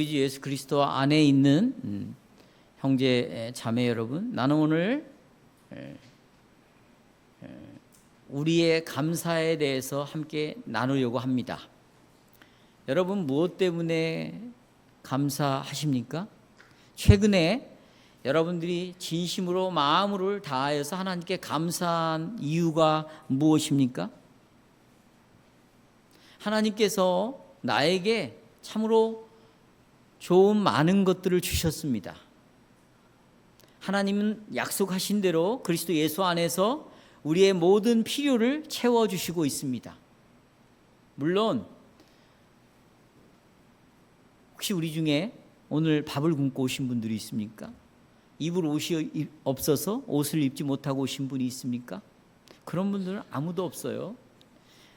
우리 주 예수 그리스도 안에 있는 형제 자매 여러분, 나는 오늘 우리의 감사에 대해서 함께 나누려고 합니다. 여러분, 무엇 때문에 감사하십니까? 최근에 여러분들이 진심으로 마음을 다하여서 하나님께 감사한 이유가 무엇입니까? 하나님께서 나에게 참으로 좋은 많은 것들을 주셨습니다. 하나님은 약속하신 대로 그리스도 예수 안에서 우리의 모든 필요를 채워주시고 있습니다. 물론 혹시 우리 중에 오늘 밥을 굶고 오신 분들이 있습니까? 입을 옷이 없어서 옷을 입지 못하고 오신 분이 있습니까? 그런 분들은 아무도 없어요.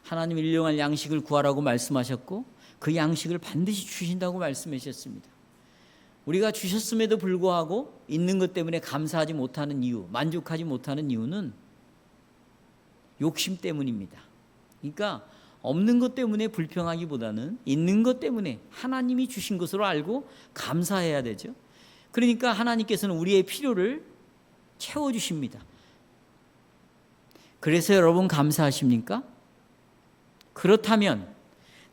하나님 일용할 양식을 구하라고 말씀하셨고 그 양식을 반드시 주신다고 말씀하셨습니다. 우리가 주셨음에도 불구하고 있는 것 때문에 감사하지 못하는 이유, 만족하지 못하는 이유는 욕심 때문입니다. 그러니까 없는 것 때문에 불평하기보다는 있는 것 때문에 하나님이 주신 것으로 알고 감사해야 되죠. 그러니까 하나님께서는 우리의 필요를 채워주십니다. 그래서 여러분 감사하십니까? 그렇다면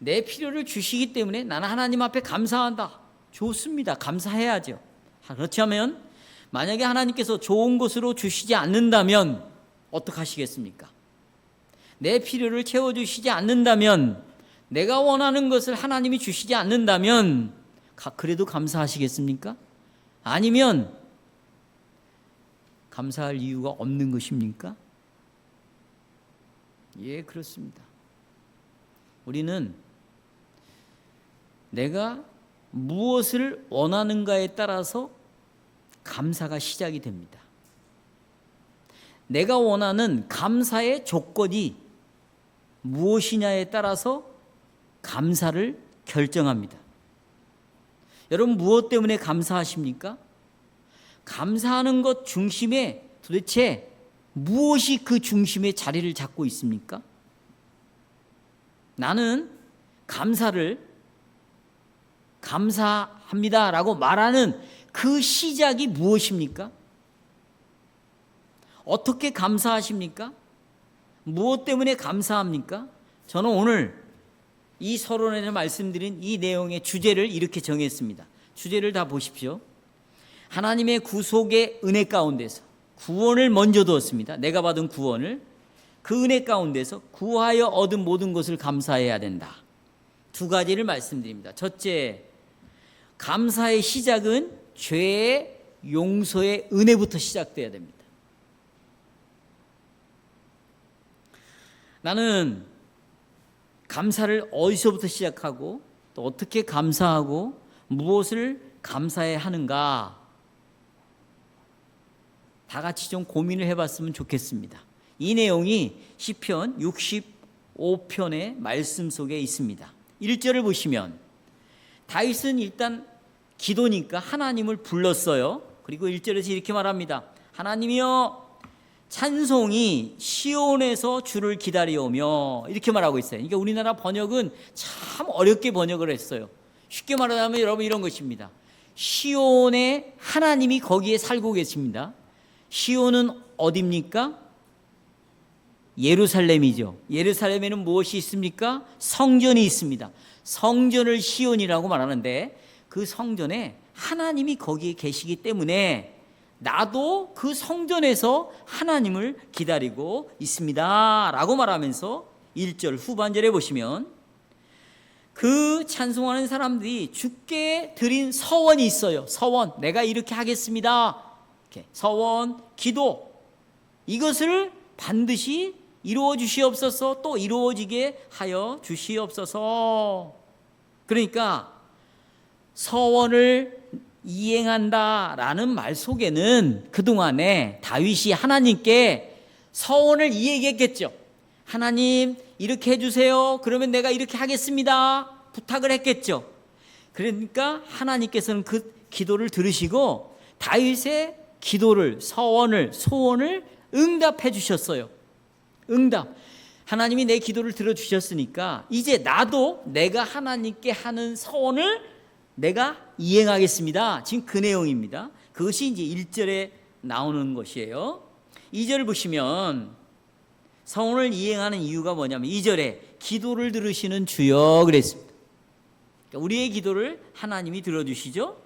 내 필요를 주시기 때문에 나는 하나님 앞에 감사한다. 좋습니다. 감사해야죠. 그렇다면 만약에 하나님께서 좋은 것으로 주시지 않는다면 어떡하시겠습니까? 내 필요를 채워주시지 않는다면, 내가 원하는 것을 하나님이 주시지 않는다면 그래도 감사하시겠습니까? 아니면 감사할 이유가 없는 것입니까? 예, 그렇습니다. 우리는 내가 무엇을 원하는가에 따라서 감사가 시작이 됩니다. 내가 원하는 감사의 조건이 무엇이냐에 따라서 감사를 결정합니다. 여러분, 무엇 때문에 감사하십니까? 감사하는 것 중심에 도대체 무엇이 그 중심에 자리를 잡고 있습니까? 나는 감사합니다라고 말하는 그 시작이 무엇입니까? 어떻게 감사하십니까? 무엇 때문에 감사합니까? 저는 오늘 이 서론에서 말씀드린 이 내용의 주제를 이렇게 정했습니다. 주제를 다 보십시오. 하나님의 구속의 은혜 가운데서 구원을 먼저 두었습니다. 내가 받은 구원을, 그 은혜 가운데서 구하여 얻은 모든 것을 감사해야 된다. 두 가지를 말씀드립니다. 첫째, 감사의 시작은 죄의 용서의 은혜부터 시작돼야 됩니다. 나는 감사를 어디서부터 시작하고 또 어떻게 감사하고 무엇을 감사해야 하는가, 다 같이 좀 고민을 해봤으면 좋겠습니다. 이 내용이 시편 65편의 말씀 속에 있습니다. 1절을 보시면 다윗은 일단 기도니까 하나님을 불렀어요. 그리고 1절에서 이렇게 말합니다. 하나님이여, 찬송이 시온에서 주를 기다려오며, 이렇게 말하고 있어요. 그러니까 우리나라 번역은 참 어렵게 번역을 했어요. 쉽게 말하자면 여러분 이런 것입니다. 시온에 하나님이 거기에 살고 계십니다. 시온은 어디입니까? 예루살렘이죠. 예루살렘에는 무엇이 있습니까? 성전이 있습니다. 성전을 시온이라고 말하는데 그 성전에 하나님이 거기에 계시기 때문에 나도 그 성전에서 하나님을 기다리고 있습니다 라고 말하면서 1절 후반절에 보시면 그 찬송하는 사람들이 주께 드린 서원이 있어요. 서원, 내가 이렇게 하겠습니다. 이렇게 서원, 기도, 이것을 반드시 이루어 주시옵소서, 또 이루어지게 하여 주시옵소서. 그러니까 서원을 이행한다라는 말 속에는 그동안에 다윗이 하나님께 서원을 이야기했겠죠. 하나님 이렇게 해주세요. 그러면 내가 이렇게 하겠습니다. 부탁을 했겠죠. 그러니까 하나님께서는 그 기도를 들으시고 다윗의 기도를, 서원을, 소원을 응답해 주셨어요. 응답. 하나님이 내 기도를 들어주셨으니까 이제 나도 내가 하나님께 하는 서원을 내가 이행하겠습니다. 지금 그 내용입니다. 그것이 이제 1절에 나오는 것이에요. 2절 보시면 서원을 이행하는 이유가 뭐냐면 2절에 기도를 들으시는 주여 그랬습니다. 그러니까 우리의 기도를 하나님이 들어주시죠.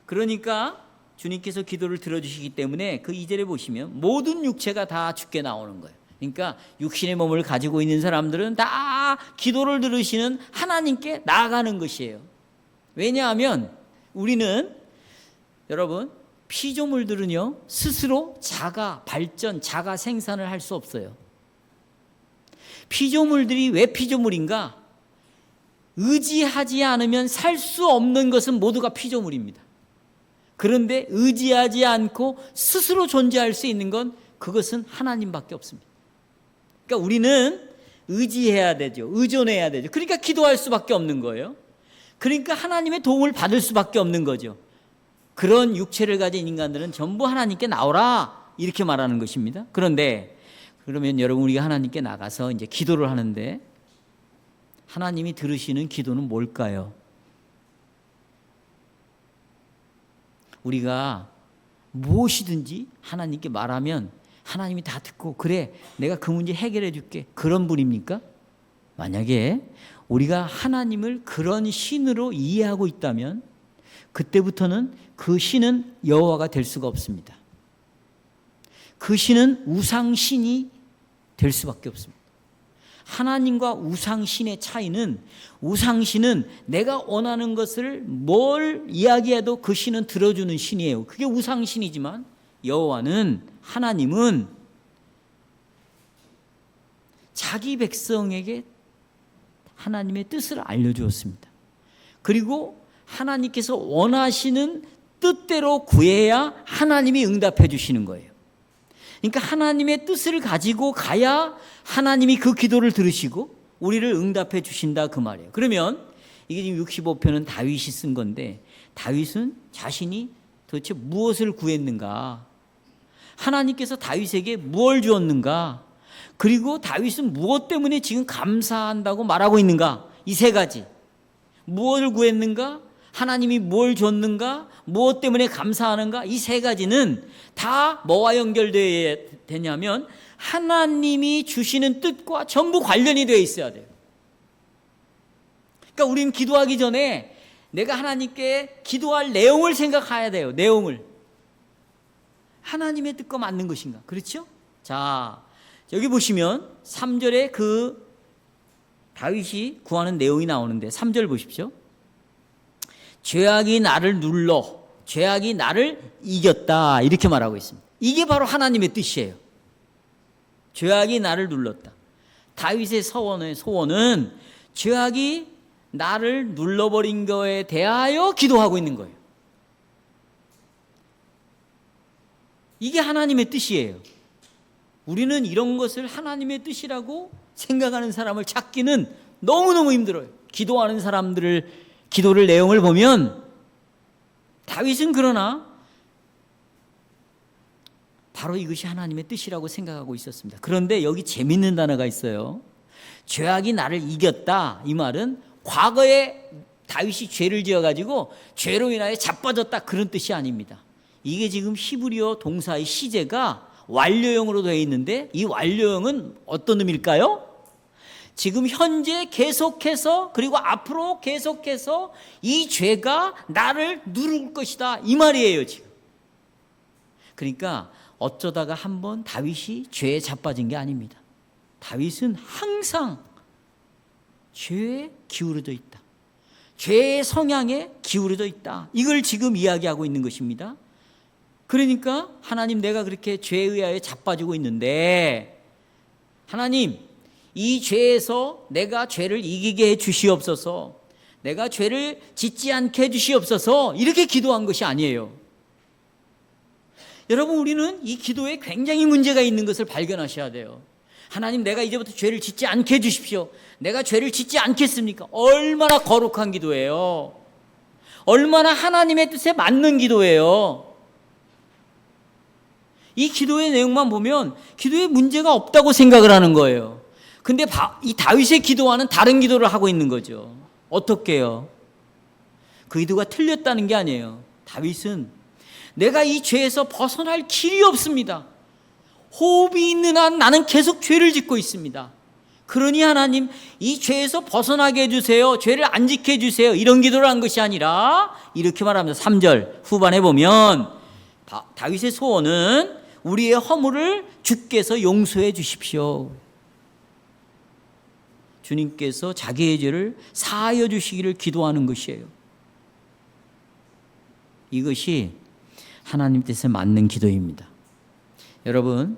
그러니까 주님께서 기도를 들어주시기 때문에 그 2절에 보시면 모든 육체가 다 주께 나오는 거예요. 그러니까 육신의 몸을 가지고 있는 사람들은 다 기도를 들으시는 하나님께 나아가는 것이에요. 왜냐하면 우리는 여러분 피조물들은요 스스로 자가 발전, 자가 생산을 할 수 없어요. 피조물들이 왜 피조물인가? 의지하지 않으면 살 수 없는 것은 모두가 피조물입니다. 그런데 의지하지 않고 스스로 존재할 수 있는 건 그것은 하나님밖에 없습니다. 그러니까 우리는 의지해야 되죠. 의존해야 되죠. 그러니까 기도할 수밖에 없는 거예요. 그러니까 하나님의 도움을 받을 수밖에 없는 거죠. 그런 육체를 가진 인간들은 전부 하나님께 나오라 이렇게 말하는 것입니다. 그런데 그러면 여러분 우리가 하나님께 나가서 이제 기도를 하는데 하나님이 들으시는 기도는 뭘까요? 우리가 무엇이든지 하나님께 말하면 하나님이 다 듣고 그래 내가 그 문제 해결해 줄게 그런 분입니까? 만약에 우리가 하나님을 그런 신으로 이해하고 있다면 그때부터는 그 신은 여호와가 될 수가 없습니다. 그 신은 우상신이 될 수밖에 없습니다. 하나님과 우상신의 차이는 우상신은 내가 원하는 것을 뭘 이야기해도 그 신은 들어주는 신이에요. 그게 우상신이지만 여호와는 하나님은 자기 백성에게 하나님의 뜻을 알려주었습니다. 그리고 하나님께서 원하시는 뜻대로 구해야 하나님이 응답해 주시는 거예요. 그러니까 하나님의 뜻을 가지고 가야 하나님이 그 기도를 들으시고 우리를 응답해 주신다 그 말이에요. 그러면 이게 지금 65편은 다윗이 쓴 건데 다윗은 자신이 도대체 무엇을 구했는가? 하나님께서 다윗에게 무엇을 주었는가? 그리고 다윗은 무엇 때문에 지금 감사한다고 말하고 있는가? 이 세 가지. 무엇을 구했는가? 하나님이 뭘 줬는가? 무엇 때문에 감사하는가? 이 세 가지는 다 뭐와 연결되냐면 하나님이 주시는 뜻과 전부 관련이 되어 있어야 돼요. 그러니까 우리는 기도하기 전에 내가 하나님께 기도할 내용을 생각해야 돼요. 내용을. 하나님의 뜻과 맞는 것인가? 그렇죠? 자, 여기 보시면 3절에 그 다윗이 구하는 내용이 나오는데 3절 보십시오. 죄악이 나를 눌러 죄악이 나를 이겼다 이렇게 말하고 있습니다. 이게 바로 하나님의 뜻이에요. 죄악이 나를 눌렀다. 다윗의 소원은 죄악이 나를 눌러버린 거에 대하여 기도하고 있는 거예요. 이게 하나님의 뜻이에요. 우리는 이런 것을 하나님의 뜻이라고 생각하는 사람을 찾기는 너무너무 힘들어요. 기도하는 사람들을 기도를 내용을 보면 다윗은 그러나 바로 이것이 하나님의 뜻이라고 생각하고 있었습니다. 그런데 여기 재밌는 단어가 있어요. 죄악이 나를 이겼다. 이 말은 과거에 다윗이 죄를 지어가지고 죄로 인하여 자빠졌다 그런 뜻이 아닙니다. 이게 지금 히브리어 동사의 시제가 완료형으로 되어 있는데 이 완료형은 어떤 의미일까요? 지금 현재 계속해서 그리고 앞으로 계속해서 이 죄가 나를 누를 것이다 이 말이에요 지금. 그러니까 어쩌다가 한번 다윗이 죄에 자빠진 게 아닙니다. 다윗은 항상 죄에 기울어져 있다. 죄의 성향에 기울어져 있다. 이걸 지금 이야기하고 있는 것입니다. 그러니까 하나님 내가 그렇게 죄에 의하여 자빠지고 있는데 하나님 이 죄에서 내가 죄를 이기게 해 주시옵소서. 내가 죄를 짓지 않게 해 주시옵소서. 이렇게 기도한 것이 아니에요. 여러분 우리는 이 기도에 굉장히 문제가 있는 것을 발견하셔야 돼요. 하나님 내가 이제부터 죄를 짓지 않게 해주십시오. 내가 죄를 짓지 않겠습니까? 얼마나 거룩한 기도예요. 얼마나 하나님의 뜻에 맞는 기도예요. 이 기도의 내용만 보면 기도에 문제가 없다고 생각을 하는 거예요. 근데 이 다윗의 기도와는 다른 기도를 하고 있는 거죠. 어떻게요? 그 기도가 틀렸다는 게 아니에요. 다윗은 내가 이 죄에서 벗어날 길이 없습니다. 호흡이 있는 한 나는 계속 죄를 짓고 있습니다. 그러니 하나님 이 죄에서 벗어나게 해주세요. 죄를 안 지켜 주세요. 이런 기도를 한 것이 아니라 이렇게 말합니다. 3절 후반에 보면 다윗의 소원은 우리의 허물을 주께서 용서해 주십시오. 주님께서 자기의 죄를 사하여 주시기를 기도하는 것이에요. 이것이 하나님 뜻에 맞는 기도입니다. 여러분,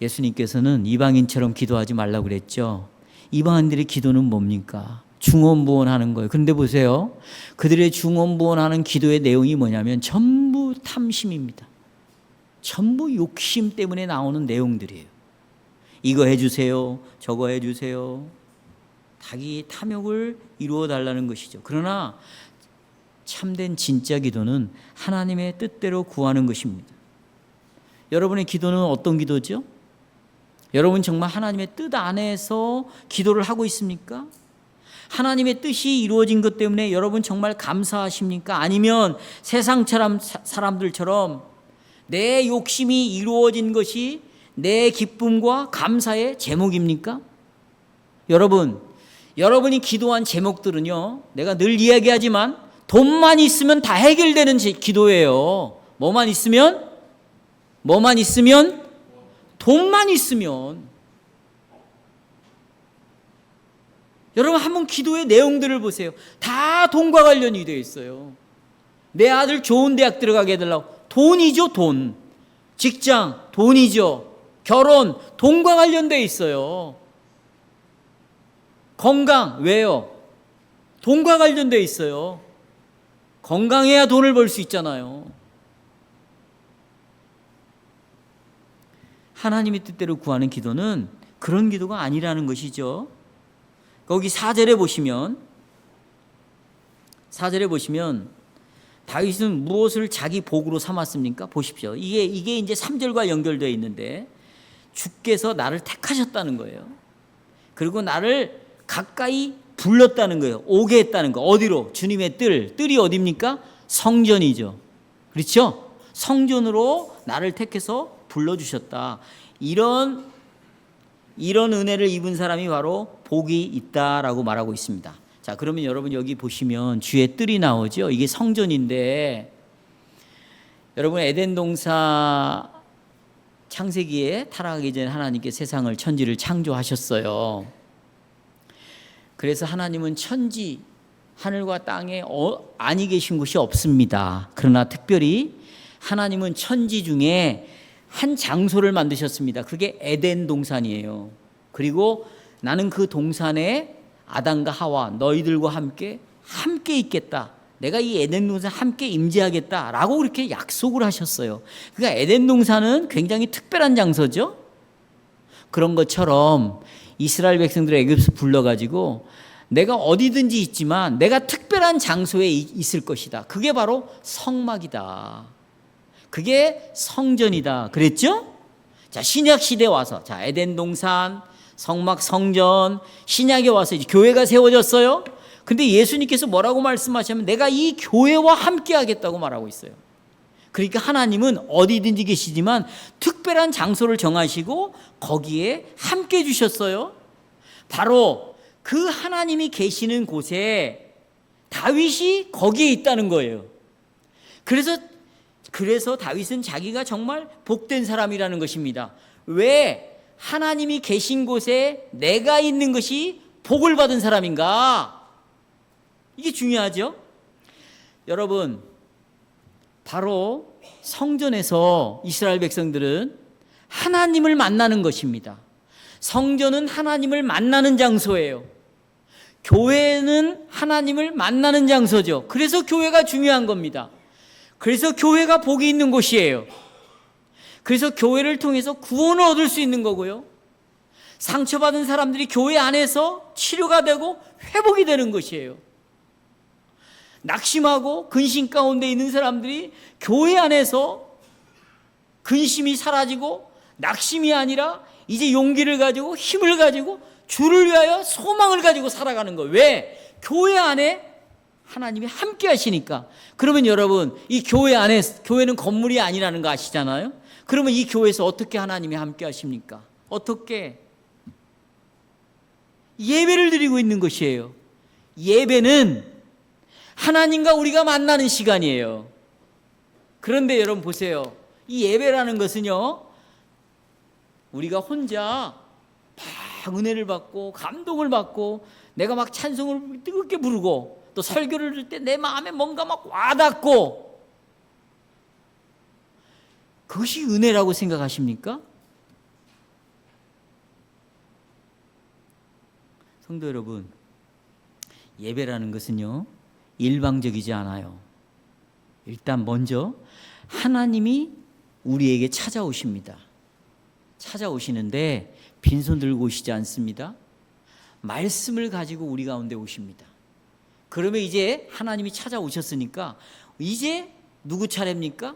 예수님께서는 이방인처럼 기도하지 말라고 그랬죠. 이방인들의 기도는 뭡니까? 중언부언하는 거예요. 그런데 보세요. 그들의 중언부언하는 기도의 내용이 뭐냐면 전부 탐심입니다. 전부 욕심 때문에 나오는 내용들이에요. 이거 해주세요. 저거 해주세요. 자기 탐욕을 이루어 달라는 것이죠. 그러나 참된 진짜 기도는 하나님의 뜻대로 구하는 것입니다. 여러분의 기도는 어떤 기도죠? 여러분 정말 하나님의 뜻 안에서 기도를 하고 있습니까? 하나님의 뜻이 이루어진 것 때문에 여러분 정말 감사하십니까? 아니면 세상 사람들처럼 내 욕심이 이루어진 것이 내 기쁨과 감사의 제목입니까? 여러분이 기도한 제목들은요, 내가 늘 이야기하지만 돈만 있으면 다 해결되는 기도예요. 뭐만 있으면? 돈만 있으면. 여러분 한번 기도의 내용들을 보세요. 다 돈과 관련이 되어 있어요. 내 아들 좋은 대학 들어가게 해달라고. 돈이죠, 돈. 직장, 돈이죠. 결혼, 돈과 관련되어 있어요. 건강, 왜요? 돈과 관련되어 있어요. 건강해야 돈을 벌 수 있잖아요. 하나님의 뜻대로 구하는 기도는 그런 기도가 아니라는 것이죠. 거기 4절에 보시면 다윗은 무엇을 자기 복으로 삼았습니까? 보십시오. 이게 이제 3절과 연결되어 있는데 주께서 나를 택하셨다는 거예요. 그리고 나를 가까이 불렀다는 거예요. 오게 했다는 거. 어디로? 주님의 뜰이 어디입니까? 성전이죠. 그렇죠? 성전으로 나를 택해서 불러주셨다. 이런 은혜를 입은 사람이 바로 복이 있다라고 말하고 있습니다. 자, 그러면 여러분 여기 보시면 주의 뜰이 나오죠. 이게 성전인데 여러분 에덴 동산 창세기에 타락하기 전에 하나님께 세상을 천지를 창조하셨어요. 그래서 하나님은 천지 하늘과 땅에 아니 계신 곳이 없습니다. 그러나 특별히 하나님은 천지 중에 한 장소를 만드셨습니다. 그게 에덴 동산이에요. 그리고 나는 그 동산에 아담과 하와 너희들과 함께 있겠다. 내가 이 에덴 동산 함께 임재하겠다라고 그렇게 약속을 하셨어요. 그러니까 에덴 동산은 굉장히 특별한 장소죠. 그런 것처럼 이스라엘 백성들을 애굽에서 불러가지고 내가 어디든지 있지만 내가 특별한 장소에 있을 것이다. 그게 바로 성막이다. 그게 성전이다. 그랬죠? 자, 신약 시대에 와서 자, 에덴 동산, 성막, 성전, 신약에 와서 이제 교회가 세워졌어요. 근데 예수님께서 뭐라고 말씀하시면 내가 이 교회와 함께 하겠다고 말하고 있어요. 그러니까 하나님은 어디든지 계시지만 특별한 장소를 정하시고 거기에 함께 해 주셨어요. 바로 그 하나님이 계시는 곳에 다윗이 거기에 있다는 거예요. 그래서 다윗은 자기가 정말 복된 사람이라는 것입니다. 왜 하나님이 계신 곳에 내가 있는 것이 복을 받은 사람인가? 이게 중요하죠. 여러분, 바로 성전에서 이스라엘 백성들은 하나님을 만나는 것입니다. 성전은 하나님을 만나는 장소예요. 교회는 하나님을 만나는 장소죠. 그래서 교회가 중요한 겁니다. 그래서 교회가 복이 있는 곳이에요. 그래서 교회를 통해서 구원을 얻을 수 있는 거고요. 상처받은 사람들이 교회 안에서 치료가 되고 회복이 되는 것이에요. 낙심하고 근심 가운데 있는 사람들이 교회 안에서 근심이 사라지고 낙심이 아니라 이제 용기를 가지고 힘을 가지고 주를 위하여 소망을 가지고 살아가는 거예요. 왜? 교회 안에 하나님이 함께 하시니까. 그러면 여러분, 이 교회 안에, 교회는 건물이 아니라는 거 아시잖아요? 그러면 이 교회에서 어떻게 하나님이 함께 하십니까? 어떻게? 예배를 드리고 있는 것이에요. 예배는 하나님과 우리가 만나는 시간이에요. 그런데 여러분 보세요. 이 예배라는 것은요, 우리가 혼자 막 은혜를 받고 감동을 받고 내가 막 찬송을 뜨겁게 부르고 또 설교를 들 때 내 마음에 뭔가 막 와닿고, 그것이 은혜라고 생각하십니까? 성도 여러분, 예배라는 것은요, 일방적이지 않아요. 일단 먼저 하나님이 우리에게 찾아오십니다. 찾아오시는데 빈손 들고 오시지 않습니다. 말씀을 가지고 우리 가운데 오십니다. 그러면 이제 하나님이 찾아오셨으니까 이제 누구 차례입니까?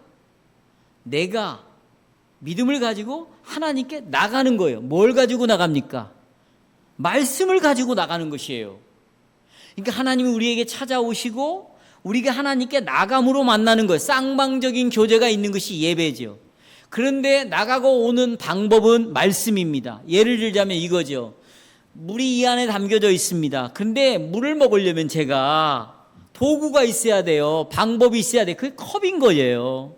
내가 믿음을 가지고 하나님께 나가는 거예요. 뭘 가지고 나갑니까? 말씀을 가지고 나가는 것이에요. 그러니까 하나님이 우리에게 찾아오시고 우리가 하나님께 나감으로 만나는 거예요. 쌍방적인 교제가 있는 것이 예배죠. 그런데 나가고 오는 방법은 말씀입니다. 예를 들자면 이거죠. 물이 이 안에 담겨져 있습니다. 근데 물을 먹으려면 제가 도구가 있어야 돼요. 방법이 있어야 돼요. 그게 컵인 거예요.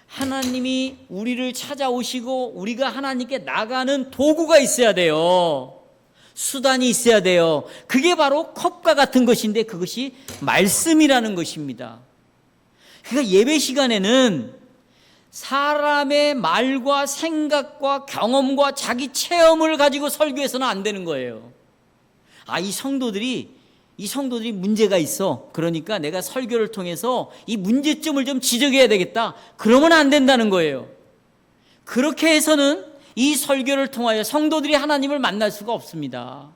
하나님이 우리를 찾아오시고 우리가 하나님께 나가는 도구가 있어야 돼요. 수단이 있어야 돼요. 그게 바로 컵과 같은 것인데 그것이 말씀이라는 것입니다. 그러니까 예배 시간에는 사람의 말과 생각과 경험과 자기 체험을 가지고 설교해서는 안 되는 거예요. 이 성도들이 문제가 있어. 그러니까 내가 설교를 통해서 이 문제점을 좀 지적해야 되겠다. 그러면 안 된다는 거예요. 그렇게 해서는 이 설교를 통하여 성도들이 하나님을 만날 수가 없습니다.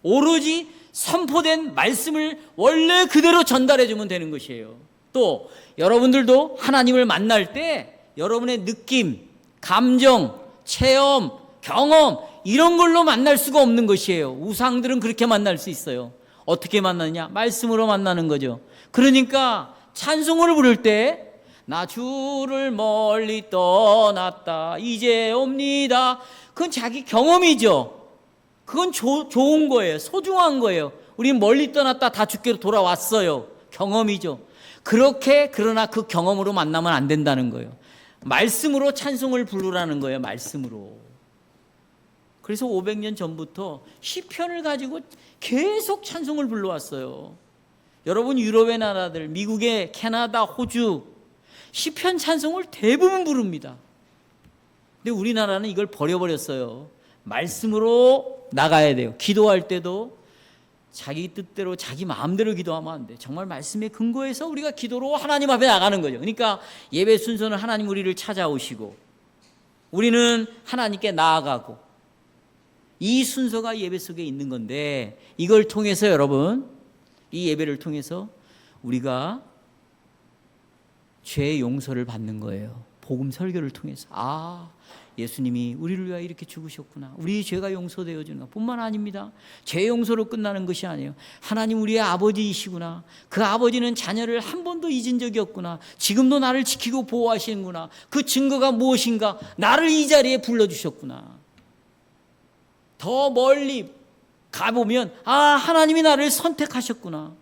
오로지 선포된 말씀을 원래 그대로 전달해 주면 되는 것이에요. 또 여러분들도 하나님을 만날 때 여러분의 느낌, 감정, 체험, 경험 이런 걸로 만날 수가 없는 것이에요. 우상들은 그렇게 만날 수 있어요. 어떻게 만나느냐? 말씀으로 만나는 거죠. 그러니까 찬송을 부를 때 나 주를 멀리 떠났다 이제 옵니다. 그건 자기 경험이죠. 그건 좋은 거예요. 소중한 거예요. 우린 멀리 떠났다 다 주께로 돌아왔어요. 경험이죠. 그러나 그 경험으로 만나면 안 된다는 거예요. 말씀으로 찬송을 부르라는 거예요. 말씀으로. 그래서 500년 전부터 시편을 가지고 계속 찬송을 불러왔어요. 여러분 유럽의 나라들, 미국의 캐나다, 호주 시편 찬송을 대부분 부릅니다. 근데 우리나라는 이걸 버려버렸어요. 말씀으로 나가야 돼요. 기도할 때도 자기 뜻대로 자기 마음대로 기도하면 안 돼. 정말 말씀에 근거해서 우리가 기도로 하나님 앞에 나가는 거죠. 그러니까 예배 순서는 하나님 우리를 찾아오시고 우리는 하나님께 나아가고 이 순서가 예배 속에 있는 건데, 이걸 통해서 여러분, 이 예배를 통해서 우리가 죄의 용서를 받는 거예요. 복음 설교를 통해서 예수님이 우리를 위하여 이렇게 죽으셨구나, 우리 죄가 용서되어 주는 것 뿐만 아닙니다. 죄 용서로 끝나는 것이 아니에요. 하나님 우리의 아버지이시구나, 그 아버지는 자녀를 한 번도 잊은 적이 없구나, 지금도 나를 지키고 보호하시는구나, 그 증거가 무엇인가, 나를 이 자리에 불러주셨구나. 더 멀리 가보면 하나님이 나를 선택하셨구나,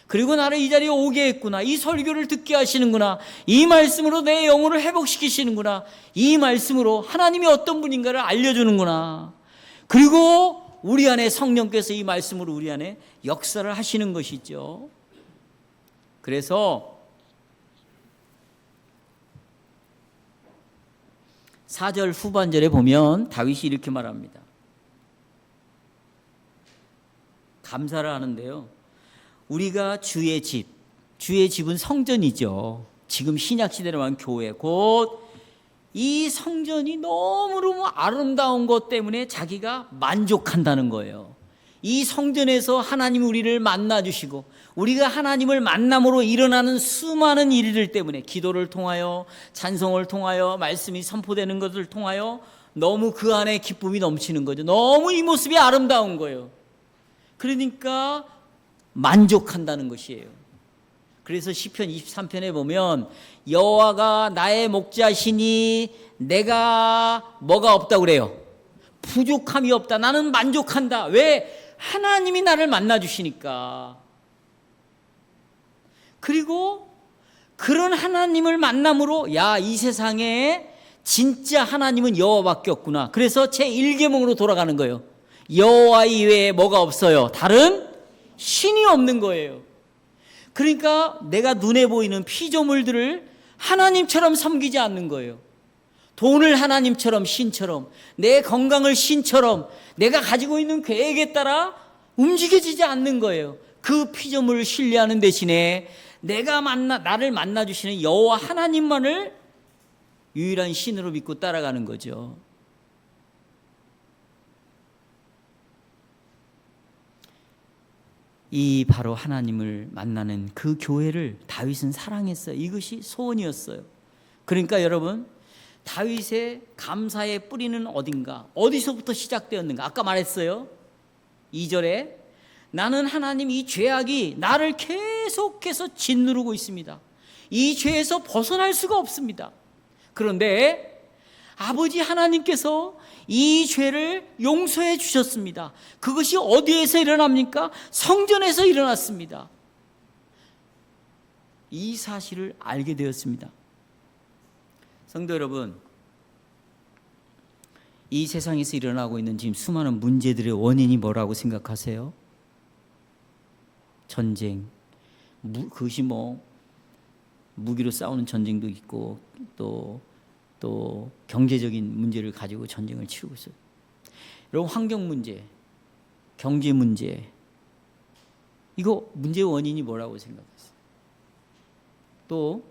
그리고 나를 이 자리에 오게 했구나, 이 설교를 듣게 하시는구나, 이 말씀으로 내 영혼을 회복시키시는구나, 이 말씀으로 하나님이 어떤 분인가를 알려주는구나, 그리고 우리 안에 성령께서 이 말씀으로 우리 안에 역사를 하시는 것이죠. 그래서 4절 후반절에 보면 다윗이 이렇게 말합니다. 감사를 하는데요, 우리가 주의 집은 성전이죠. 지금 신약시대로 말하면 교회, 곧 이 성전이 너무너무 아름다운 것 때문에 자기가 만족한다는 거예요. 이 성전에서 하나님이 우리를 만나주시고 우리가 하나님을 만남으로 일어나는 수많은 일들 때문에, 기도를 통하여, 찬송을 통하여, 말씀이 선포되는 것을 통하여 너무 그 안에 기쁨이 넘치는 거죠. 너무 이 모습이 아름다운 거예요. 그러니까 만족한다는 것이에요. 그래서 시편 23편에 보면 여호와가 나의 목자시니 내가 뭐가 없다고 그래요? 부족함이 없다. 나는 만족한다. 왜? 하나님이 나를 만나주시니까. 그리고 그런 하나님을 만남으로 야, 이 세상에 진짜 하나님은 여호와밖에 없구나. 그래서 제1계명으로 돌아가는 거예요. 여호와 이외에 뭐가 없어요? 다른 신이 없는 거예요. 그러니까 내가 눈에 보이는 피조물들을 하나님처럼 섬기지 않는 거예요. 돈을 하나님처럼, 신처럼, 내 건강을 신처럼, 내가 가지고 있는 계획에 따라 움직여지지 않는 거예요. 그 피조물을 신뢰하는 대신에 나를 만나주시는 여호와 하나님만을 유일한 신으로 믿고 따라가는 거죠. 이 바로 하나님을 만나는 그 교회를 다윗은 사랑했어요. 이것이 소원이었어요. 그러니까 여러분, 다윗의 감사의 뿌리는 어딘가, 어디서부터 시작되었는가? 아까 말했어요. 2절에 나는 하나님 이 죄악이 나를 계속해서 짓누르고 있습니다. 이 죄에서 벗어날 수가 없습니다. 그런데 아버지 하나님께서 이 죄를 용서해 주셨습니다. 그것이 어디에서 일어납니까? 성전에서 일어났습니다. 이 사실을 알게 되었습니다. 성도 여러분, 이 세상에서 일어나고 있는 지금 수많은 문제들의 원인이 뭐라고 생각하세요? 전쟁, 그것이 무기로 싸우는 전쟁도 있고 또 경제적인 문제를 가지고 전쟁을 치르고 있어요. 여러분, 환경 문제, 경제 문제, 이거 문제의 원인이 뭐라고 생각하세요? 또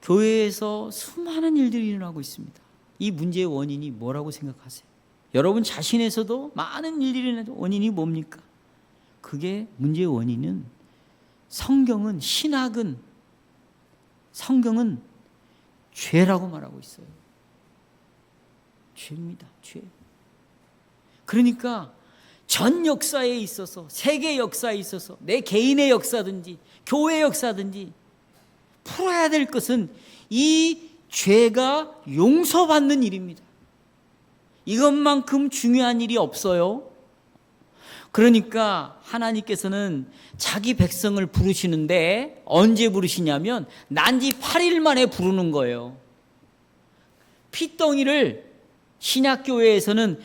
교회에서 수많은 일들이 일어나고 있습니다. 이 문제의 원인이 뭐라고 생각하세요? 여러분 자신에서도 많은 일들이 일어나는 원인이 뭡니까? 그게 문제의 원인은 성경은 죄라고 말하고 있어요. 죄입니다. 죄. 그러니까 전 역사에 있어서, 세계 역사에 있어서, 내 개인의 역사든지 교회 역사든지 풀어야 될 것은 이 죄가 용서받는 일입니다. 이것만큼 중요한 일이 없어요. 그러니까 하나님께서는 자기 백성을 부르시는데 언제 부르시냐면 난지 8일 만에 부르는 거예요. 핏덩이를 신약교회에서는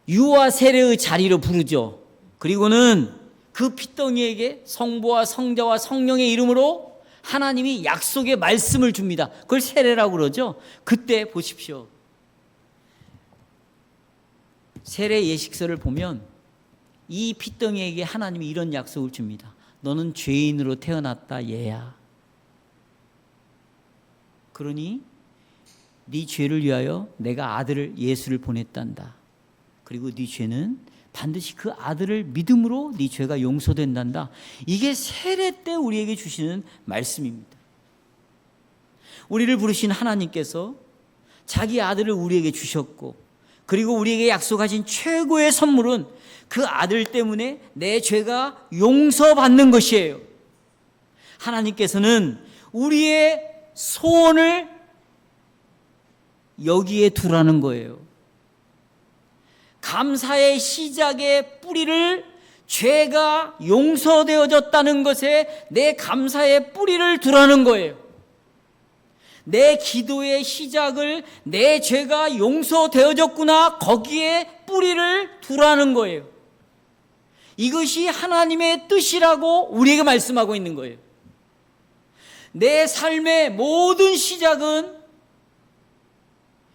유아 세례의 자리로 부르죠. 그리고는 그 핏덩이에게 성부와 성자와 성령의 이름으로 하나님이 약속의 말씀을 줍니다. 그걸 세례라고 그러죠. 그때 보십시오. 세례 예식서를 보면 이 핏덩이에게 하나님이 이런 약속을 줍니다. 너는 죄인으로 태어났다, 얘야. 그러니 네 죄를 위하여 내가 아들을 예수를 보냈단다. 그리고 네 죄는 반드시 그 아들을 믿음으로 네 죄가 용서된단다. 이게 세례 때 우리에게 주시는 말씀입니다. 우리를 부르신 하나님께서 자기 아들을 우리에게 주셨고, 그리고 우리에게 약속하신 최고의 선물은 그 아들 때문에 내 죄가 용서받는 것이에요. 하나님께서는 우리의 소원을 여기에 두라는 거예요. 감사의 시작의 뿌리를, 죄가 용서되어졌다는 것에 내 감사의 뿌리를 두라는 거예요. 내 기도의 시작을 내 죄가 용서되어졌구나, 거기에 뿌리를 두라는 거예요. 이것이 하나님의 뜻이라고 우리에게 말씀하고 있는 거예요. 내 삶의 모든 시작은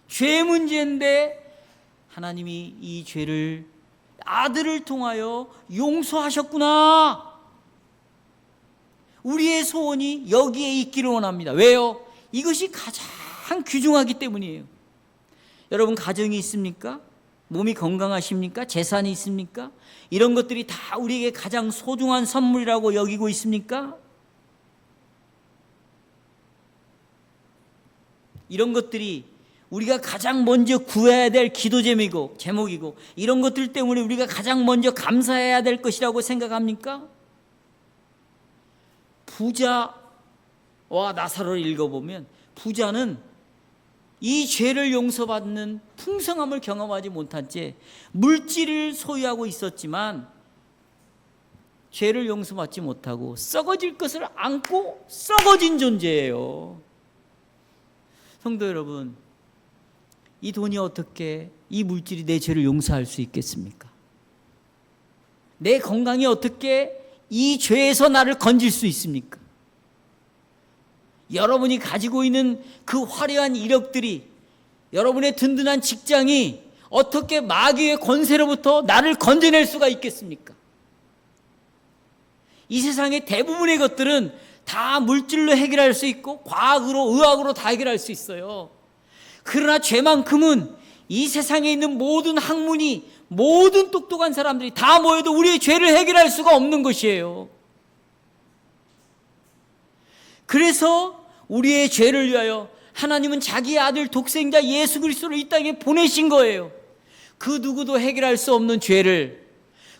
죄 문제인데 하나님이 이 죄를 아들을 통하여 용서하셨구나. 우리의 소원이 여기에 있기를 원합니다. 왜요? 이것이 가장 귀중하기 때문이에요. 여러분, 가정이 있습니까? 몸이 건강하십니까? 재산이 있습니까? 이런 것들이 다 우리에게 가장 소중한 선물이라고 여기고 있습니까? 이런 것들이 우리가 가장 먼저 구해야 될 기도 제목이고 이런 것들 때문에 우리가 가장 먼저 감사해야 될 것이라고 생각합니까? 부자와 나사로를 읽어보면 부자는 이 죄를 용서받는 풍성함을 경험하지 못한 채 물질을 소유하고 있었지만 죄를 용서받지 못하고 썩어질 것을 안고 썩어진 존재예요. 성도 여러분, 이 돈이 어떻게, 이 물질이 내 죄를 용서할 수 있겠습니까? 내 건강이 어떻게 이 죄에서 나를 건질 수 있습니까? 여러분이 가지고 있는 그 화려한 이력들이, 여러분의 든든한 직장이 어떻게 마귀의 권세로부터 나를 건져낼 수가 있겠습니까? 이 세상의 대부분의 것들은 다 물질로 해결할 수 있고 과학으로, 의학으로 다 해결할 수 있어요. 그러나 죄만큼은 이 세상에 있는 모든 학문이, 모든 똑똑한 사람들이 다 모여도 우리의 죄를 해결할 수가 없는 것이에요. 그래서 우리의 죄를 위하여 하나님은 자기의 아들 독생자 예수 그리스도를 이 땅에 보내신 거예요. 그 누구도 해결할 수 없는 죄를,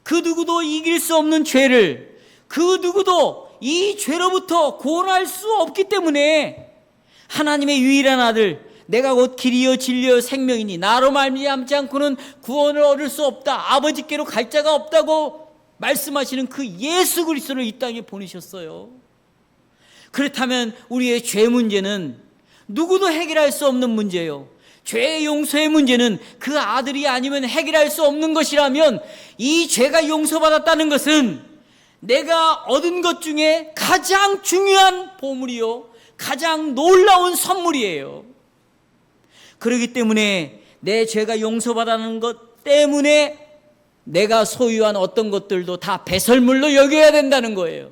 그 누구도 이길 수 없는 죄를, 그 누구도 이 죄로부터 구원할 수 없기 때문에 하나님의 유일한 아들, 내가 곧 길이요 진리요 생명이니 나로 말미암지 않고는 구원을 얻을 수 없다, 아버지께로 갈 자가 없다고 말씀하시는 그 예수 그리스도를 이 땅에 보내셨어요. 그렇다면 우리의 죄 문제는 누구도 해결할 수 없는 문제예요. 죄의 용서의 문제는 그 아들이 아니면 해결할 수 없는 것이라면 이 죄가 용서받았다는 것은 내가 얻은 것 중에 가장 중요한 보물이요, 가장 놀라운 선물이에요. 그렇기 때문에 내 죄가 용서받았는 것 때문에 내가 소유한 어떤 것들도 다 배설물로 여겨야 된다는 거예요.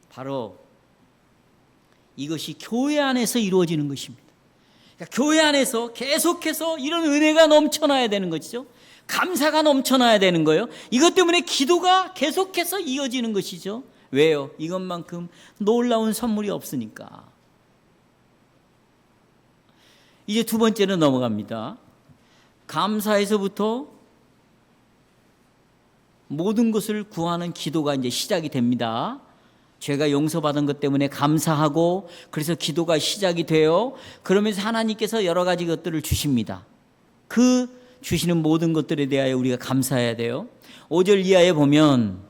바로 이것이 교회 안에서 이루어지는 것입니다. 그러니까 교회 안에서 계속해서 이런 은혜가 넘쳐나야 되는 것이죠. 감사가 넘쳐나야 되는 거예요. 이것 때문에 기도가 계속해서 이어지는 것이죠. 왜요? 이것만큼 놀라운 선물이 없으니까. 이제 두 번째로 넘어갑니다. 감사에서부터 모든 것을 구하는 기도가 이제 시작이 됩니다. 죄가 용서받은 것 때문에 감사하고, 그래서 기도가 시작이 돼요. 그러면서 하나님께서 여러 가지 것들을 주십니다. 그 주시는 모든 것들에 대하여 우리가 감사해야 돼요. 5절 이하에 보면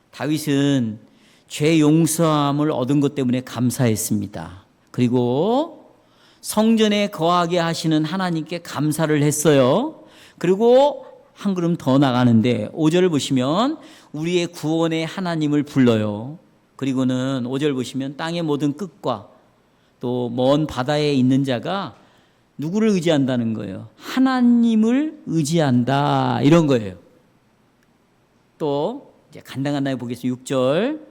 다윗은 죄 용서함을 얻은 것 때문에 감사했습니다. 그리고 성전에 거하게 하시는 하나님께 감사를 했어요. 그리고 한 걸음 더 나가는데 5절을 보시면 우리의 구원의 하나님을 불러요. 그리고는 5절 보시면 땅의 모든 끝과 또 먼 바다에 있는 자가 누구를 의지한다는 거예요? 하나님을 의지한다, 이런 거예요. 또 이제 간단하게 보겠습니다. 6절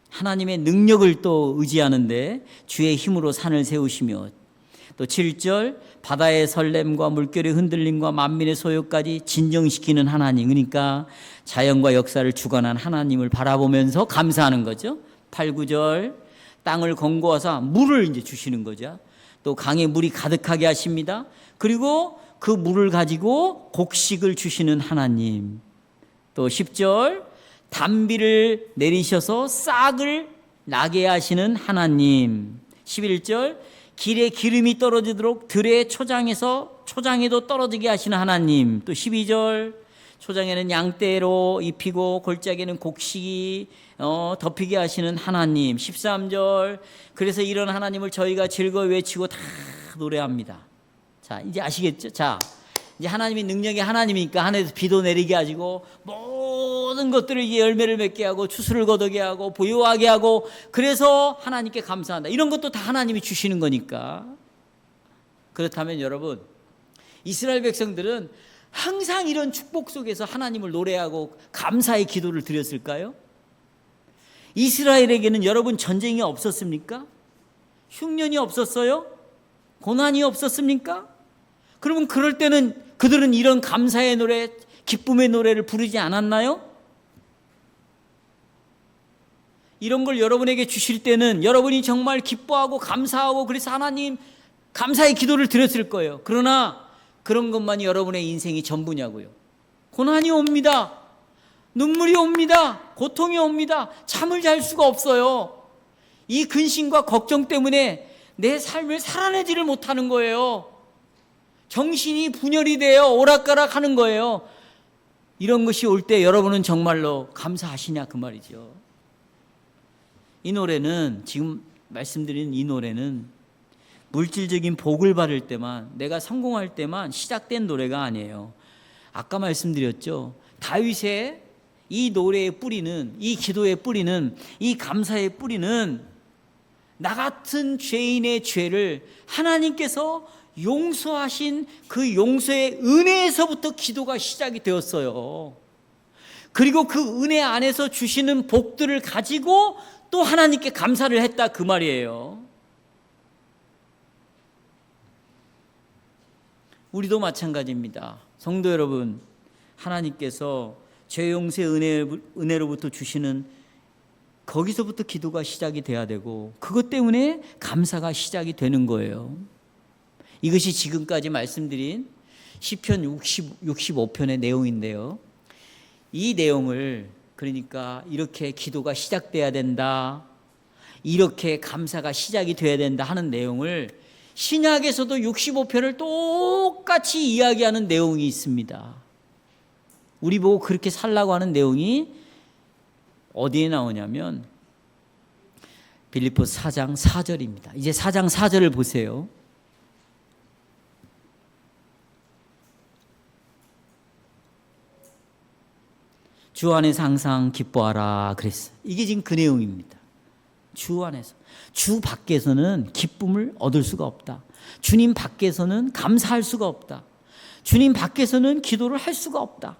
하나님의 능력을 또 의지하는데 주의 힘으로 산을 세우시며, 또 7절 바다의 설렘과 물결의 흔들림과 만민의 소요까지 진정시키는 하나님, 그러니까 자연과 역사를 주관한 하나님을 바라보면서 감사하는 거죠. 8, 9절 땅을 건고하사 물을 이제 주시는 거죠. 또 강에 물이 가득하게 하십니다. 그리고 그 물을 가지고 곡식을 주시는 하나님. 또 10절 단비를 내리셔서 싹을 나게 하시는 하나님. 11절 길에 기름이 떨어지도록 들의 초장에도 떨어지게 하시는 하나님. 또 12절 초장에는 양떼로 입히고 골짜기에는 곡식이 덮이게 하시는 하나님. 13절 그래서 이런 하나님을 저희가 즐거이 외치고 다 노래합니다. 자, 이제 아시겠죠? 자, 이제 하나님이 능력의 하나님이니까 하늘에서 비도 내리게 하시고 모든 것들을 이제 열매를 맺게 하고 추수를 거두게 하고 부유하게 하고, 그래서 하나님께 감사한다. 이런 것도 다 하나님이 주시는 거니까. 그렇다면 여러분, 이스라엘 백성들은 항상 이런 축복 속에서 하나님을 노래하고 감사의 기도를 드렸을까요? 이스라엘에게는 여러분 전쟁이 없었습니까? 흉년이 없었어요? 고난이 없었습니까? 그러면 그럴 때는 그들은 이런 감사의 노래, 기쁨의 노래를 부르지 않았나요? 이런 걸 여러분에게 주실 때는 여러분이 정말 기뻐하고 감사하고 그래서 하나님 감사의 기도를 드렸을 거예요. 그러나 그런 것만이 여러분의 인생이 전부냐고요. 고난이 옵니다. 눈물이 옵니다. 고통이 옵니다. 잠을 잘 수가 없어요. 이 근심과 걱정 때문에 내 삶을 살아내지를 못하는 거예요. 정신이 분열이 되어 오락가락 하는 거예요. 이런 것이 올 때 여러분은 정말로 감사하시냐 그 말이죠. 이 노래는, 지금 말씀드린 이 노래는 물질적인 복을 받을 때만, 내가 성공할 때만 시작된 노래가 아니에요. 아까 말씀드렸죠. 다윗의 이 노래의 뿌리는, 이 기도의 뿌리는, 이 감사의 뿌리는 나 같은 죄인의 죄를 하나님께서 용서하신 그 용서의 은혜에서부터 기도가 시작이 되었어요. 그리고 그 은혜 안에서 주시는 복들을 가지고 또 하나님께 감사를 했다 그 말이에요. 우리도 마찬가지입니다. 성도 여러분, 하나님께서 죄 용서의 은혜로부터 주시는, 거기서부터 기도가 시작이 돼야 되고, 그것 때문에 감사가 시작이 되는 거예요. 이것이 지금까지 말씀드린 시편 65편의 내용인데요. 이 내용을, 그러니까 이렇게 기도가 시작돼야 된다, 이렇게 감사가 시작이 돼야 된다 하는 내용을 신약에서도 65편을 똑같이 이야기하는 내용이 있습니다. 우리 보고 그렇게 살라고 하는 내용이 어디에 나오냐면 빌립보서 4장 4절입니다. 이제 4장 4절을 보세요. 주 안에서 항상 기뻐하라 그랬어요. 이게 지금 그 내용입니다. 주 안에서. 주 밖에서는 기쁨을 얻을 수가 없다. 주님 밖에서는 감사할 수가 없다. 주님 밖에서는 기도를 할 수가 없다.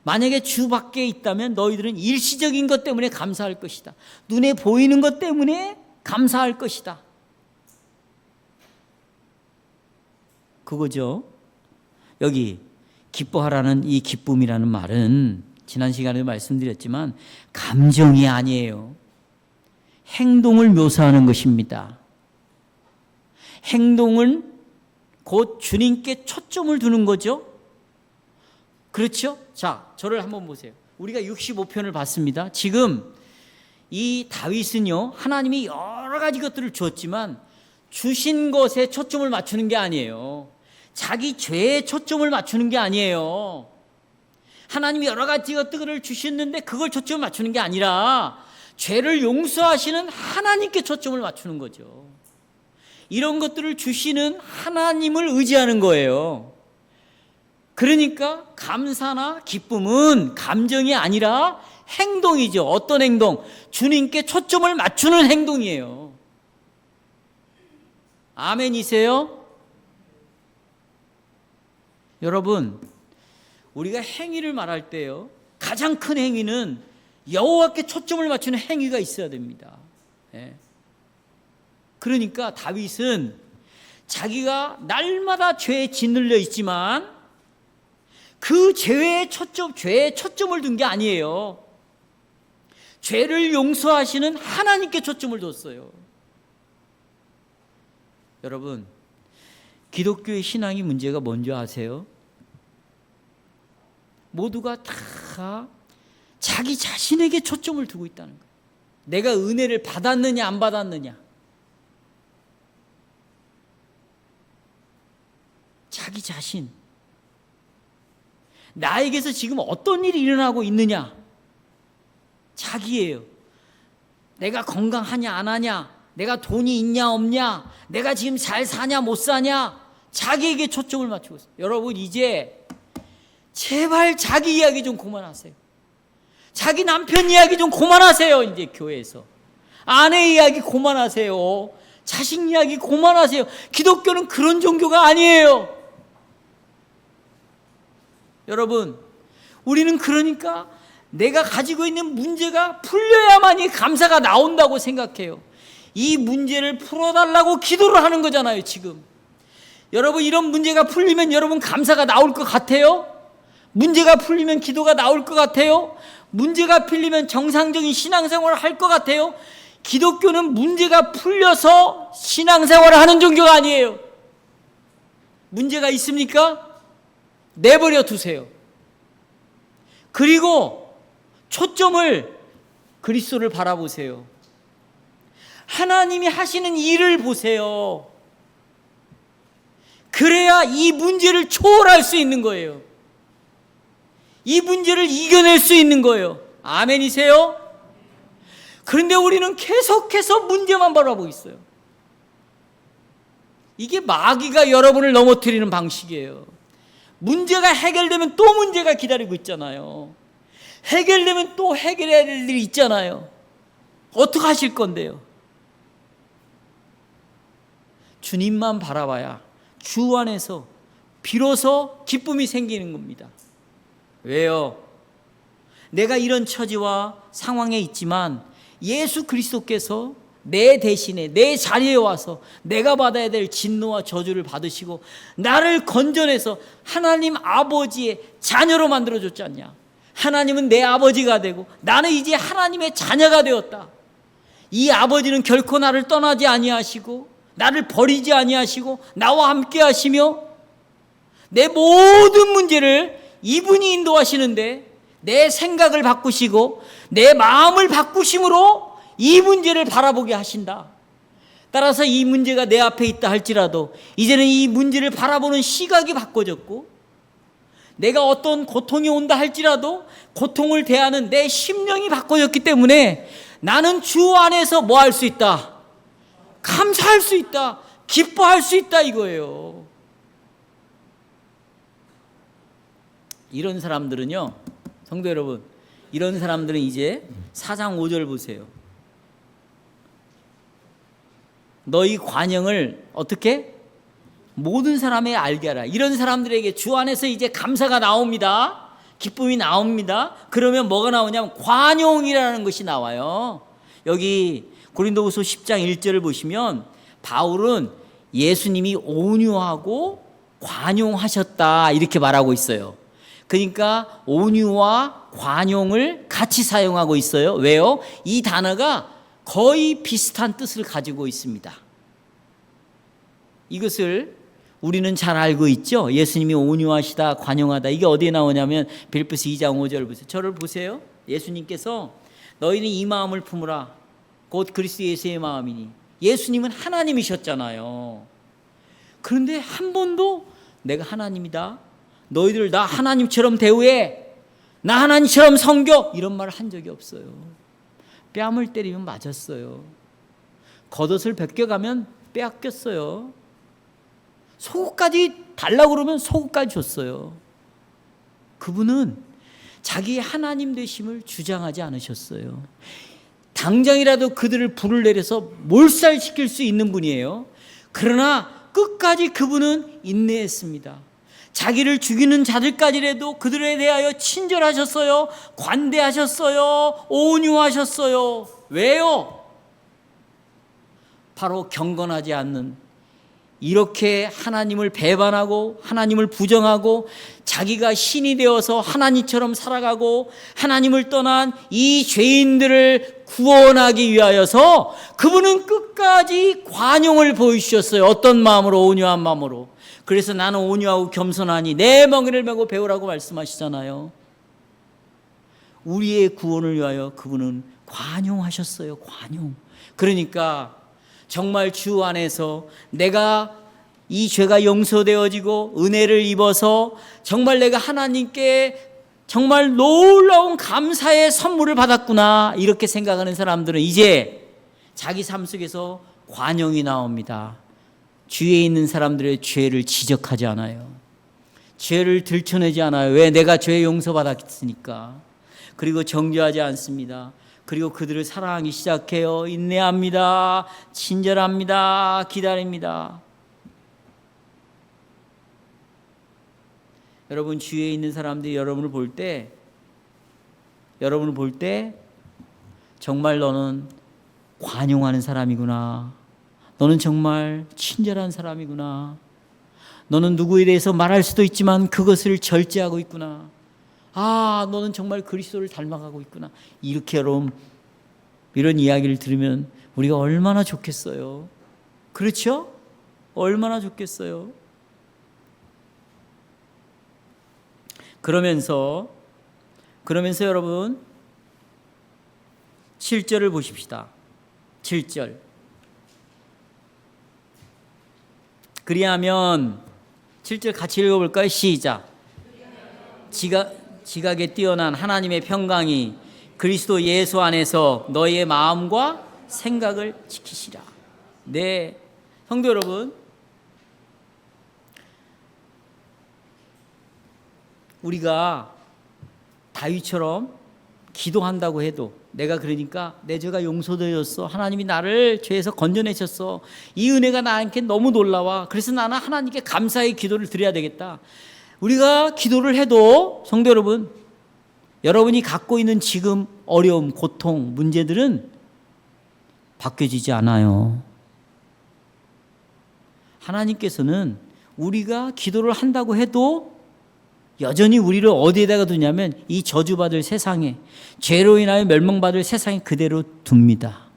만약에 주 밖에 있다면 너희들은 일시적인 것 때문에 감사할 것이다. 눈에 보이는 것 때문에 감사할 것이다. 그거죠. 여기 기뻐하라는 이 기쁨이라는 말은 지난 시간에 말씀드렸지만 감정이 아니에요. 행동을 묘사하는 것입니다. 행동은 곧 주님께 초점을 두는 거죠. 그렇죠? 자, 저를 한번 보세요. 우리가 65편을 봤습니다. 지금 이 다윗은요, 하나님이 여러 가지 것들을 주었지만 주신 것에 초점을 맞추는 게 아니에요. 자기 죄에 초점을 맞추는 게 아니에요. 하나님이 여러 가지 것들을 주셨는데 그걸 초점을 맞추는 게 아니라 죄를 용서하시는 하나님께 초점을 맞추는 거죠. 이런 것들을 주시는 하나님을 의지하는 거예요. 그러니까 감사나 기쁨은 감정이 아니라 행동이죠. 어떤 행동? 주님께 초점을 맞추는 행동이에요. 아멘이세요? 여러분, 우리가 행위를 말할 때요, 가장 큰 행위는 여호와께 초점을 맞추는 행위가 있어야 됩니다. 예. 그러니까 다윗은 자기가 날마다 죄에 짓눌려 있지만 그 죄에 초점을 둔 게 아니에요. 죄를 용서하시는 하나님께 초점을 뒀어요. 여러분, 기독교의 신앙이 문제가 뭔지 아세요? 모두가 다 자기 자신에게 초점을 두고 있다는 거예요. 내가 은혜를 받았느냐 안 받았느냐. 자기 자신. 나에게서 지금 어떤 일이 일어나고 있느냐. 자기예요. 내가 건강하냐 안 하냐, 내가 돈이 있냐 없냐, 내가 지금 잘 사냐 못 사냐, 자기에게 초점을 맞추고 있어요. 여러분, 이제 제발 자기 이야기 좀 그만하세요. 자기 남편 이야기 좀 그만하세요. 이제 교회에서 아내 이야기 그만하세요. 자식 이야기 그만하세요. 기독교는 그런 종교가 아니에요. 여러분, 우리는 그러니까 내가 가지고 있는 문제가 풀려야만이 감사가 나온다고 생각해요. 이 문제를 풀어달라고 기도를 하는 거잖아요, 지금. 여러분, 이런 문제가 풀리면 여러분 감사가 나올 것 같아요? 문제가 풀리면 기도가 나올 것 같아요? 문제가 풀리면 정상적인 신앙생활을 할 것 같아요? 기독교는 문제가 풀려서 신앙생활을 하는 종교가 아니에요. 문제가 있습니까? 내버려 두세요. 그리고 초점을 그리스도를 바라보세요. 하나님이 하시는 일을 보세요. 그래야 이 문제를 초월할 수 있는 거예요. 이 문제를 이겨낼 수 있는 거예요. 아멘이세요? 그런데 우리는 계속해서 문제만 바라보고 있어요. 이게 마귀가 여러분을 넘어뜨리는 방식이에요. 문제가 해결되면 또 문제가 기다리고 있잖아요. 해결되면 또 해결해야 될 일이 있잖아요. 어떻게 하실 건데요? 주님만 바라봐야 주 안에서 비로소 기쁨이 생기는 겁니다. 왜요? 내가 이런 처지와 상황에 있지만 예수 그리스도께서 내 대신에 내 자리에 와서 내가 받아야 될 진노와 저주를 받으시고 나를 건져내서 하나님 아버지의 자녀로 만들어줬지 않냐. 하나님은 내 아버지가 되고 나는 이제 하나님의 자녀가 되었다. 이 아버지는 결코 나를 떠나지 아니하시고 나를 버리지 아니하시고 나와 함께 하시며 내 모든 문제를 이분이 인도하시는데 내 생각을 바꾸시고 내 마음을 바꾸심으로 이 문제를 바라보게 하신다. 따라서 이 문제가 내 앞에 있다 할지라도 이제는 이 문제를 바라보는 시각이 바꿔졌고 내가 어떤 고통이 온다 할지라도 고통을 대하는 내 심령이 바꿔졌기 때문에 나는 주 안에서 뭐 할 수 있다? 감사할 수 있다. 기뻐할 수 있다 이거예요. 이런 사람들은요, 성도 여러분, 이런 사람들은 이제 4장 5절 보세요. 너희 관영을 어떻게? 모든 사람에게 알게 하라. 이런 사람들에게 주 안에서 이제 감사가 나옵니다. 기쁨이 나옵니다. 그러면 뭐가 나오냐면 관용이라는 것이 나와요. 여기 고린도후서 10장 1절을 보시면 바울은 예수님이 온유하고 관용하셨다 이렇게 말하고 있어요. 그러니까 온유와 관용을 같이 사용하고 있어요. 왜요? 이 단어가 거의 비슷한 뜻을 가지고 있습니다. 이것을 우리는 잘 알고 있죠. 예수님이 온유하시다, 관용하다. 이게 어디에 나오냐면 빌립보서 2장 5절을 보세요. 저를 보세요. 예수님께서 너희는 이 마음을 품으라. 곧 그리스도 예수의 마음이니. 예수님은 하나님이셨잖아요. 그런데 한 번도 내가 하나님이다. 너희들 나 하나님처럼 대우해. 나 하나님처럼 섬겨. 이런 말을 한 적이 없어요. 뺨을 때리면 맞았어요. 겉옷을 벗겨가면 빼앗겼어요. 속옷까지 달라고 그러면 속옷까지 줬어요. 그분은 자기의 하나님 되심을 주장하지 않으셨어요. 당장이라도 그들을 불을 내려서 몰살시킬 수 있는 분이에요. 그러나 끝까지 그분은 인내했습니다. 자기를 죽이는 자들까지라도 그들에 대하여 친절하셨어요. 관대하셨어요. 온유하셨어요. 왜요? 바로 경건하지 않는, 이렇게 하나님을 배반하고 하나님을 부정하고 자기가 신이 되어서 하나님처럼 살아가고 하나님을 떠난 이 죄인들을 구원하기 위하여서 그분은 끝까지 관용을 보이셨어요. 어떤 마음으로? 온유한 마음으로. 그래서 나는 온유하고 겸손하니 내 멍에를 메고 배우라고 말씀하시잖아요. 우리의 구원을 위하여 그분은 관용하셨어요. 관용. 그러니까 정말 주 안에서 내가 이 죄가 용서되어지고 은혜를 입어서 정말 내가 하나님께 정말 놀라운 감사의 선물을 받았구나 이렇게 생각하는 사람들은 이제 자기 삶 속에서 관용이 나옵니다. 주위에 있는 사람들의 죄를 지적하지 않아요. 죄를 들춰내지 않아요. 왜? 내가 죄 용서받았으니까. 그리고 정죄하지 않습니다. 그리고 그들을 사랑하기 시작해요. 인내합니다. 친절합니다. 기다립니다. 여러분 주위에 있는 사람들이 여러분을 볼 때 정말 너는 관용하는 사람이구나. 너는 정말 친절한 사람이구나. 너는 누구에 대해서 말할 수도 있지만 그것을 절제하고 있구나. 아, 너는 정말 그리스도를 닮아가고 있구나. 이렇게 여러분 이런 이야기를 들으면 우리가 얼마나 좋겠어요. 그렇죠? 얼마나 좋겠어요. 그러면서 여러분 7절을 보십시다. 7절. 그리하면 7절 같이 읽어볼까요? 시작. 지각에 뛰어난 하나님의 평강이 그리스도 예수 안에서 너희의 마음과 생각을 지키시라. 네, 성도 여러분, 우리가 다윗처럼 기도한다고 해도 내가 그러니까 내 죄가 용서되었어. 하나님이 나를 죄에서 건져내셨어. 이 은혜가 나한테 너무 놀라워. 그래서 나는 하나님께 감사의 기도를 드려야 되겠다. 우리가 기도를 해도 성도 여러분, 여러분이 갖고 있는 지금 어려움, 고통, 문제들은 바뀌어지지 않아요. 하나님께서는 우리가 기도를 한다고 해도 여전히 우리를 어디에다가 두냐면 이 저주받을 세상에, 죄로 인하여 멸망받을 세상에 그대로 둡니다.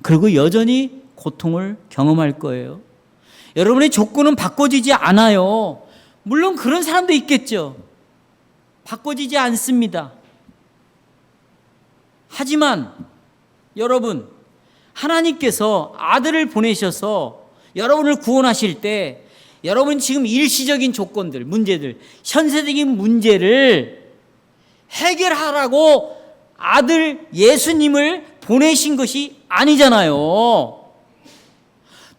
그리고 여전히 고통을 경험할 거예요. 여러분의 조건은 바꿔지지 않아요. 물론 그런 사람도 있겠죠. 바꿔지지 않습니다. 하지만 여러분, 하나님께서 아들을 보내셔서 여러분을 구원하실 때 여러분 지금 일시적인 조건들, 문제들, 현세적인 문제를 해결하라고 아들 예수님을 보내신 것이 아니잖아요.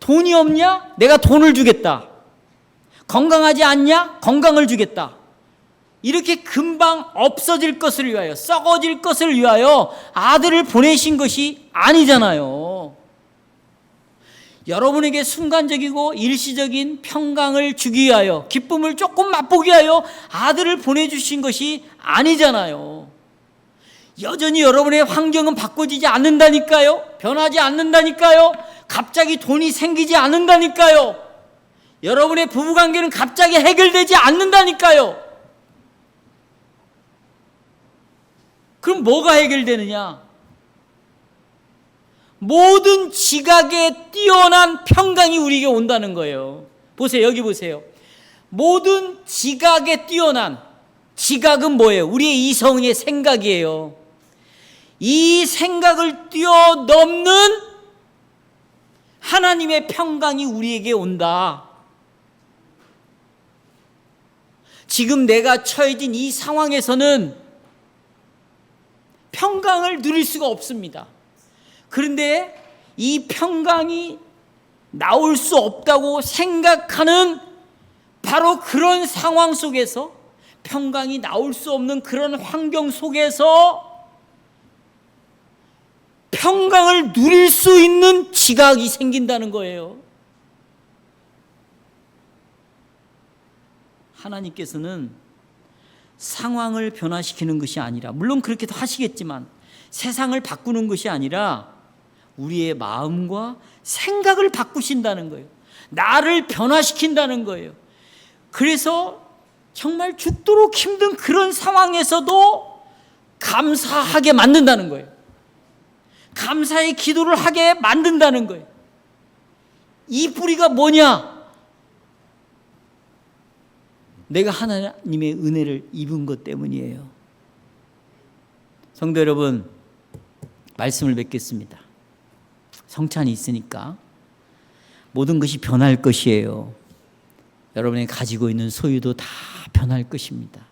돈이 없냐? 내가 돈을 주겠다. 건강하지 않냐? 건강을 주겠다. 이렇게 금방 없어질 것을 위하여, 썩어질 것을 위하여 아들을 보내신 것이 아니잖아요. 여러분에게 순간적이고 일시적인 평강을 주기 위하여, 기쁨을 조금 맛보기 위하여 아들을 보내주신 것이 아니잖아요. 여전히 여러분의 환경은 바꿔지지 않는다니까요. 변하지 않는다니까요. 갑자기 돈이 생기지 않는다니까요. 여러분의 부부관계는 갑자기 해결되지 않는다니까요. 그럼 뭐가 해결되느냐? 모든 지각에 뛰어난 평강이 우리에게 온다는 거예요. 보세요. 여기 보세요. 모든 지각에 뛰어난, 지각은 뭐예요? 우리의 이성의 생각이에요. 이 생각을 뛰어넘는 하나님의 평강이 우리에게 온다. 지금 내가 처해진 이 상황에서는 평강을 누릴 수가 없습니다. 그런데 이 평강이 나올 수 없다고 생각하는 바로 그런 상황 속에서, 평강이 나올 수 없는 그런 환경 속에서 평강을 누릴 수 있는 지각이 생긴다는 거예요. 하나님께서는 상황을 변화시키는 것이 아니라, 물론 그렇게도 하시겠지만 세상을 바꾸는 것이 아니라 우리의 마음과 생각을 바꾸신다는 거예요. 나를 변화시킨다는 거예요. 그래서 정말 죽도록 힘든 그런 상황에서도 감사하게 만든다는 거예요. 감사의 기도를 하게 만든다는 거예요. 이 뿌리가 뭐냐? 내가 하나님의 은혜를 입은 것 때문이에요. 성도 여러분, 말씀을 맺겠습니다. 성찬이 있으니까 모든 것이 변할 것이에요. 여러분이 가지고 있는 소유도 다 변할 것입니다.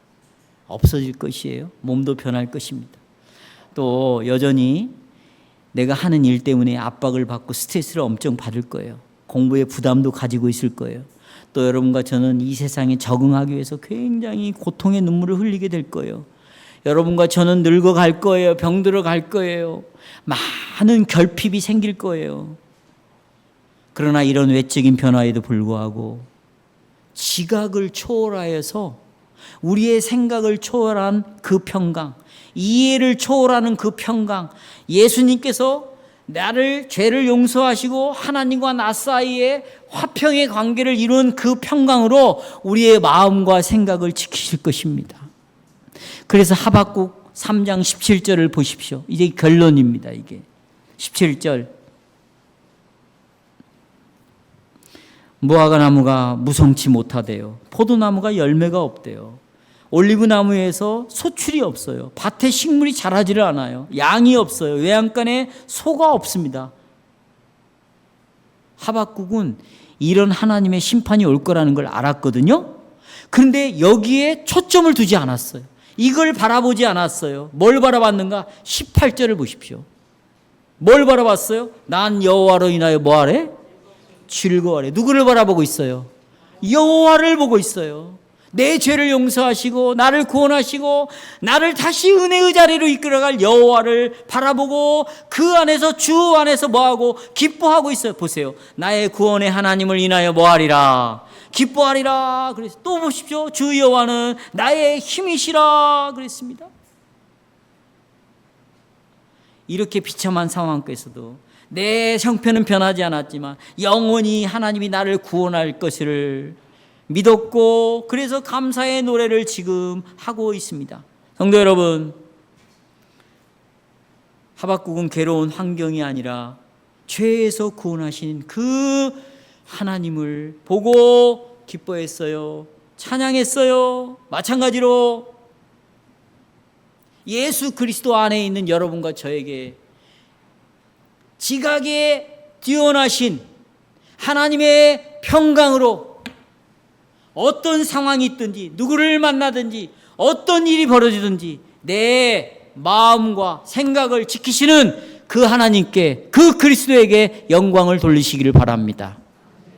없어질 것이에요. 몸도 변할 것입니다. 또 여전히 내가 하는 일 때문에 압박을 받고 스트레스를 엄청 받을 거예요. 공부에 부담도 가지고 있을 거예요. 또 여러분과 저는 이 세상에 적응하기 위해서 굉장히 고통의 눈물을 흘리게 될 거예요. 여러분과 저는 늙어갈 거예요. 병들어 갈 거예요. 많은 결핍이 생길 거예요. 그러나 이런 외적인 변화에도 불구하고 지각을 초월하여서 우리의 생각을 초월한 그 평강, 이해를 초월하는 그 평강, 예수님께서 나를 죄를 용서하시고 하나님과 나 사이에 화평의 관계를 이룬 그 평강으로 우리의 마음과 생각을 지키실 것입니다. 그래서 하박국 3장 17절을 보십시오. 이제 결론입니다. 이게 17절. 무화과 나무가 무성치 못하대요. 포도나무가 열매가 없대요. 올리브 나무에서 소출이 없어요. 밭에 식물이 자라지를 않아요. 양이 없어요. 외양간에 소가 없습니다. 하박국은 이런 하나님의 심판이 올 거라는 걸 알았거든요. 그런데 여기에 초점을 두지 않았어요. 이걸 바라보지 않았어요. 뭘 바라봤는가? 18절을 보십시오. 뭘 바라봤어요? 난 여호와로 인하여 뭐하래? 즐거워하래. 누구를 바라보고 있어요? 여호와를 보고 있어요. 내 죄를 용서하시고 나를 구원하시고 나를 다시 은혜의 자리로 이끌어갈 여호와를 바라보고 그 안에서 주 안에서 뭐하고 기뻐하고 있어요. 보세요. 나의 구원의 하나님을 인하여 뭐하리라? 기뻐하리라. 그래서 또 보십시오. 주 여호와는 나의 힘이시라 그랬습니다. 이렇게 비참한 상황 속에서도 내 형편은 변하지 않았지만 영원히 하나님이 나를 구원할 것을 믿었고 그래서 감사의 노래를 지금 하고 있습니다. 성도 여러분, 하박국은 괴로운 환경이 아니라 죄에서 구원하신 그 하나님을 보고 기뻐했어요. 찬양했어요. 마찬가지로 예수 그리스도 안에 있는 여러분과 저에게 지각에 뛰어나신 하나님의 평강으로 어떤 상황이 있든지 누구를 만나든지 어떤 일이 벌어지든지 내 마음과 생각을 지키시는 그 하나님께 그 그리스도에게 영광을 돌리시기를 바랍니다.